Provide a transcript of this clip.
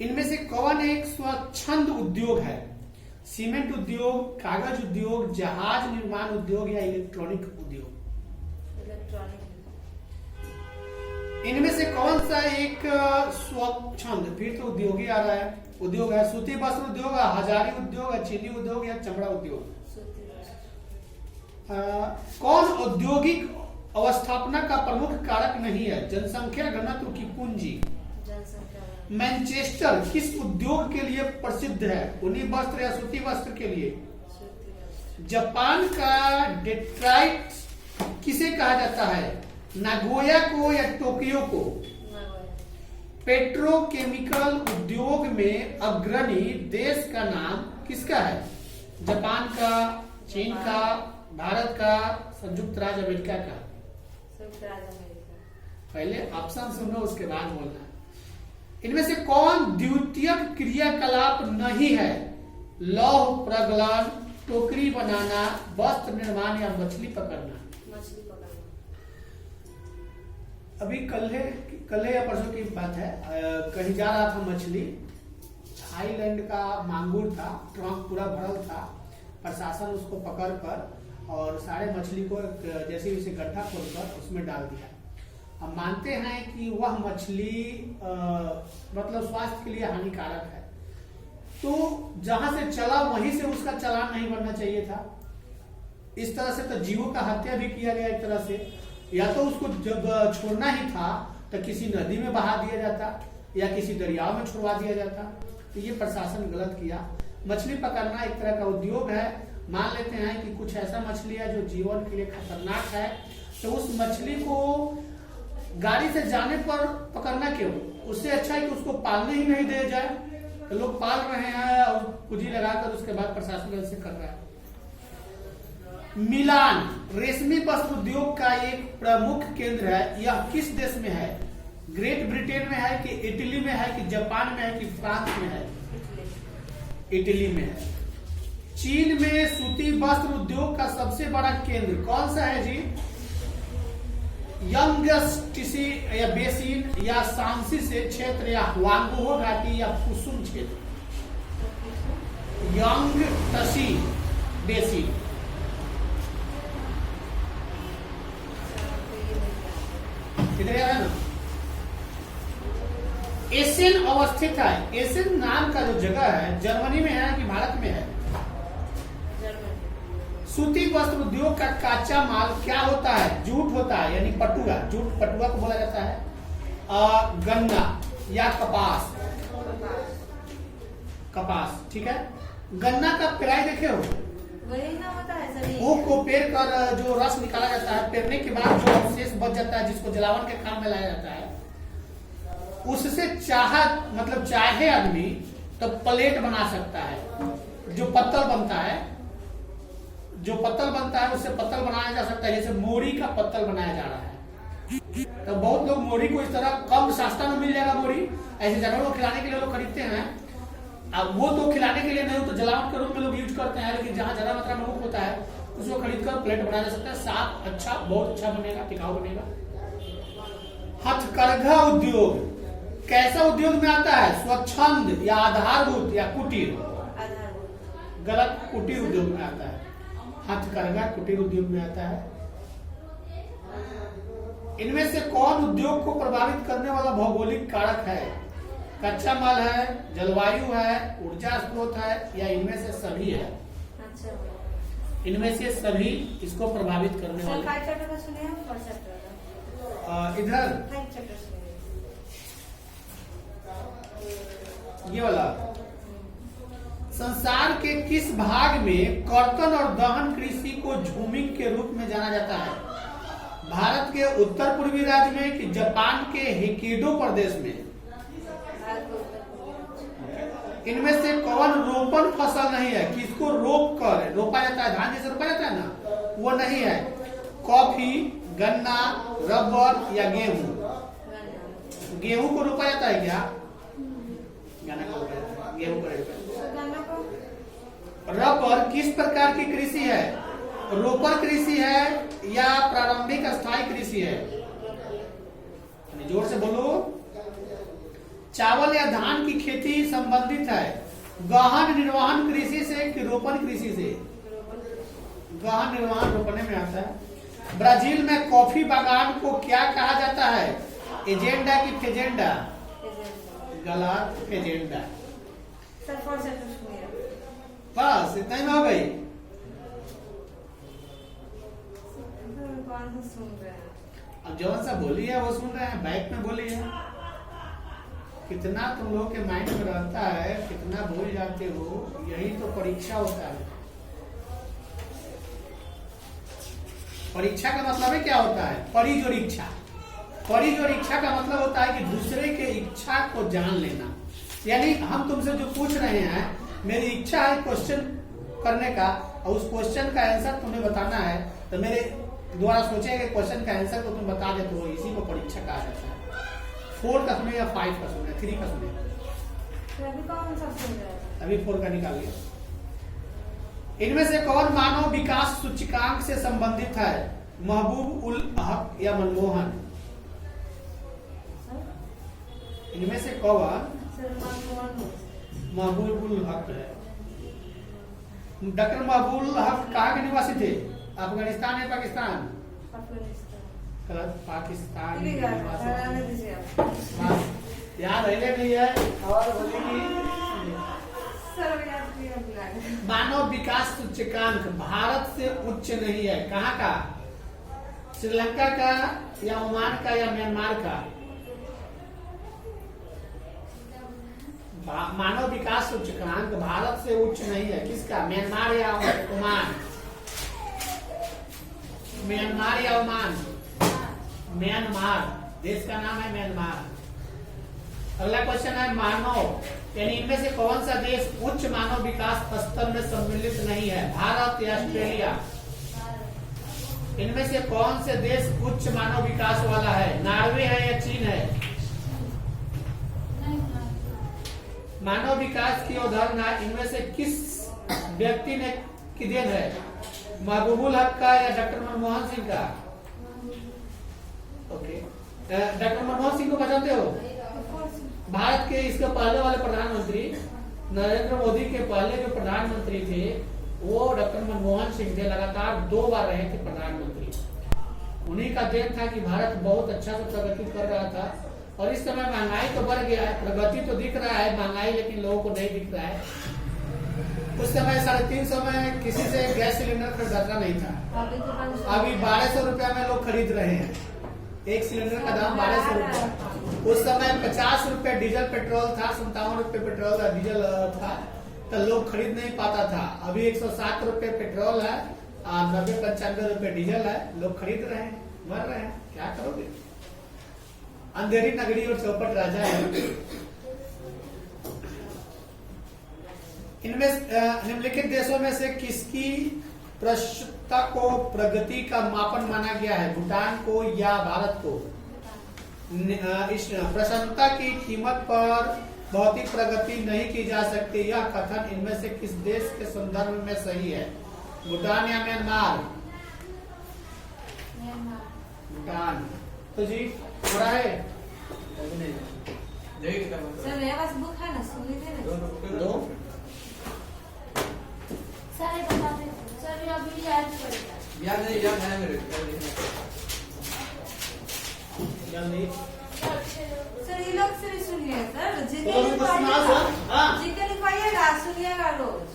इनमें से कौन एक स्वच्छंद उद्योग है? सीमेंट उद्योग, कागज उद्योग, जहाज निर्माण उद्योग या इलेक्ट्रॉनिक उद्योग? इनमें से कौन सा एक स्वच्छंद, फिर तो उद्योगी आ रहा है, उद्योग है? सूती वस्त्र उद्योग, हजारी उद्योग, चीनी उद्योग या चमड़ा उद्योग? कौन औद्योगिक अवस्थापना का प्रमुख कारक नहीं है? जनसंख्या, घनत्व की पूंजी? मैनचेस्टर किस उद्योग के लिए प्रसिद्ध है? ऊनी वस्त्र या सूती वस्त्र के लिए? जापान का डेट्राइट किसे कहा जाता है? नागोया को या टोक्यो को? पेट्रोकेमिकल उद्योग में अग्रणी देश का नाम किसका है? जापान का, चीन का, भारत का, संयुक्त राज्य अमेरिका का? पहले ऑप्शन सुनो उसके बाद बोलना। इनमें से कौन द्वितीयक क्रियाकलाप नहीं है? लौह प्रगलन, टोकरी बनाना, वस्त्र निर्माण या मछली पकड़ना? अभी कल या परसों की बात है, कहीं जा रहा था मछली, थाईलैंड का मांगुर था, ट्रंक पूरा भरल था। प्रशासन उसको पकड़ कर और सारे मछली को जैसे उसे गड्ढा खोलकर उसमें डाल दिया। अब मानते हैं कि वह मछली मतलब स्वास्थ्य के लिए हानिकारक है, तो जहां से चला वहीं से उसका चालान नहीं बनना चाहिए था। इस तरह से तो जीवों का हत्या भी किया गया एक तरह से। या तो उसको जब छोड़ना ही था तो किसी नदी में बहा दिया जाता या किसी दरिया में छुड़वा दिया जाता। तो ये प्रशासन गलत किया। मछली पकड़ना एक तरह का उद्योग है। मान लेते हैं कि कुछ ऐसा मछली है जो जीवन के लिए खतरनाक है, तो उस मछली को गाड़ी से जाने पर पकड़ना क्यों? उससे अच्छा है कि उसको पालने ही नहीं दिया जाए। तो लोग पाल रहे हैं और पूंजी लगाकर उसके बाद प्रशासन ऐसे कर रहा है। मिलान रेशमी वस्त्र उद्योग का एक प्रमुख केंद्र है। यह किस देश में है? ग्रेट ब्रिटेन में है कि इटली में है कि जापान में है कि फ्रांस में है? इटली में है। चीन में सूती वस्त्र उद्योग का सबसे बड़ा केंद्र कौन सा है जी? यंगस्टिसी या बेसिन या सांसी से क्षेत्र या वांगहो घाटी या कुसुम क्षेत्र? यंगटसी बेसिन। इधर है ना? एसेन अवस्थित है। एसेन नाम का जो जगह है जर्मनी में है कि भारत में है? सूती वस्त्र उद्योग का कच्चा माल क्या होता है? जूट होता है, यानी पटुआ। जूट पटुआ को बोला जाता है। गन्ना या कपास? कपास, ठीक है। गन्ना का पेराई देखे हो? वही ना होता है सभी। वो को पेर कर जो रस निकाला जाता है, पेरने के बाद जो अवशेष बच जाता है जिसको जलावन के काम में लाया जाता है, उससे चाहे आदमी तो प्लेट बना सकता है। जो पत्तल बनता है उससे पत्तल बनाया जा सकता है। जैसे मोरी का पत्तल बनाया जा रहा है, तो बहुत लोग मोरी को इस तरह कम सस्ता में मिल जाएगा। मोरी ऐसे जानवरों को खिलाने के लिए लोग खरीदते हैं। अब वो तो खिलाने के लिए नहीं हो तो जलावन के रूप में लोग यूज करते हैं, लेकिन जहाँ ज्यादा मात्रा में मुख होता है उसको खरीद कर प्लेट बनाया जा सकता है। साफ अच्छा, बहुत अच्छा बनेगा, टिकाऊ बनेगा। हथकरघा उद्योग कैसा उद्योग में आता है? स्वच्छंद या आधारभूत या कुटीर? गलत, कुटीर उद्योग में आता है। हथकरघा कुटीर उद्योग में आता है। इनमें से कौन उद्योग को प्रभावित करने वाला भौगोलिक कारक है? कच्चा माल है, जलवायु है, ऊर्जा स्रोत है या इनमें से सभी है? इनमें से सभी इसको प्रभावित करने वाले। इधर ये वाला संसार के किस भाग में कर्तन और दहन कृषि को झूमिंग के रूप में जाना जाता है? भारत के उत्तर पूर्वी राज्य में कि जापान के होक्काइडो प्रदेश में? इनमें से कौन रोपण फसल नहीं है? किसको रोप कर रोपा जाता है? धान जैसे रोपा जाता है ना, वो नहीं है। कॉफी, गन्ना, रबर या गेहूं? गेहूं को रोपा जाता है क्या? गन्ना को रोपा जाता है, गेहूं को रोपा। रबर किस प्रकार की कृषि है? रोपर कृषि है या प्रारंभिक स्थायी कृषि है? जोर से बोलो। चावल या धान की खेती संबंधित है गहन निर्वहन कृषि से कि रोपण कृषि से? गहन निर्वहन रोपने में आता है। ब्राजील में कॉफी बागान को क्या कहा जाता है? एजेंडा की फेजेंडा? गलत, फेजेंडा। सर फोन से पूछ लिया। बस इतना ही में हो गई। कौन सा सुन रहे हैं? अब जौन सा बोली है वो सुन रहे हैं, बैक में बोली है। कितना तुम लोग के माइंड में रहता है, कितना भूल जाते हो, यही तो परीक्षा होता है। परीक्षा का मतलब है क्या होता है? परिजोरीक्षा। परिजोरीक्षा का मतलब होता है कि दूसरे के इच्छा को जान लेना। यानी हम तुमसे जो पूछ रहे हैं, मेरी इच्छा है क्वेश्चन करने का और उस क्वेश्चन का आंसर तुम्हें बताना है, तो मेरे द्वारा सोचे गए क्वेश्चन का आंसर को तुम बता देते हो, इसी को परीक्षा कहा जाता है। 4 का सुने या 5 का सुने, 3 का सुने? अभी कौन सा सुन रहे हैं? अभी 4 का निकाल लिया। इनमें से कौन मानव विकास सूचकांक से संबंधित है? महबूब उल हक या मनमोहन? इनमें से कौन महबूब उल हक है? डॉक्टर महबूब उल हक कहाँ के निवासी थे? अफगानिस्तान या पाकिस्तान? पाकिस्तान याद रहने नहीं है। और बोलेगी मानव विकास सूचकांक भारत से उच्च नहीं है। कहाँ का? श्रीलंका का या ओमान का या म्यांमार का? मानव विकास सूचकांक भारत से उच्च नहीं है। किसका? म्यांमार या ओमान? म्यांमार या ओमान? म्यांमार देश का नाम है, म्यांमार। अगला क्वेश्चन है मानव, यानी इनमें से कौन सा देश उच्च मानव विकास स्तर में सम्मिलित नहीं है? भारत या ऑस्ट्रेलिया? इनमें से कौन से देश उच्च मानव विकास वाला है? नॉर्वे है या चीन है? मानव विकास की अवधारणा इनमें से किस व्यक्ति ने की देन है? महबूबुल हक का या डॉक्टर मनमोहन सिंह का? ओके, डॉक्टर मनमोहन सिंह को पहचानते हो? भारत के इसके पहले वाले प्रधानमंत्री, नरेंद्र मोदी के पहले जो प्रधानमंत्री थे वो डॉक्टर मनमोहन सिंह थे। लगातार 2 बार रहे थे प्रधानमंत्री। उन्हीं का देन था कि भारत बहुत अच्छा से प्रगति कर रहा था। और इस समय महंगाई तो बढ़ गया है, प्रगति तो दिख रहा है महंगाई, लेकिन लोगों को नहीं दिख रहा है। उस समय 350 में किसी से गैस सिलेंडर खरीदाता नहीं था। अभी 1200 रुपया में लोग खरीद रहे हैं। एक सिलेंडर का दाम 1200 रुपया। उस समय 50 रुपए डीजल पेट्रोल था, 57 रुपए पेट्रोल का डीजल था, तो लोग खरीद नहीं पाता था। अभी 107 रुपए पेट्रोल है और 90-95 रुपए डीजल है। लोग खरीद रहे हैं, मर रहे हैं, क्या करोगे? अंधेरी नगरी और चौपट राजा है। इनमें निम्नलिखित देशों में से किसकी प्रस्तुतता को प्रगति का मापन माना गया है? भूटान को या भारत को? इस प्रसन्नता की कीमत पर भौतिक प्रगति नहीं की जा सकती, यह कथन इनमें से किस देश के संदर्भ में सही है? भूटान या म्यांमार? भूटान। तो जी हो रहा है? सर मेरे पास बुक है ना, सुन लीजिए ना। 2 सर बता दे सर, अभी याद पड़ेगा। याद नहीं, याद है मेरे। जल्दी सर ये लोग से भी सुनिए सर, तो कुछ सुनाओ सर। हाँ। जितने लिखवाइएगा सुनिएगा रोज।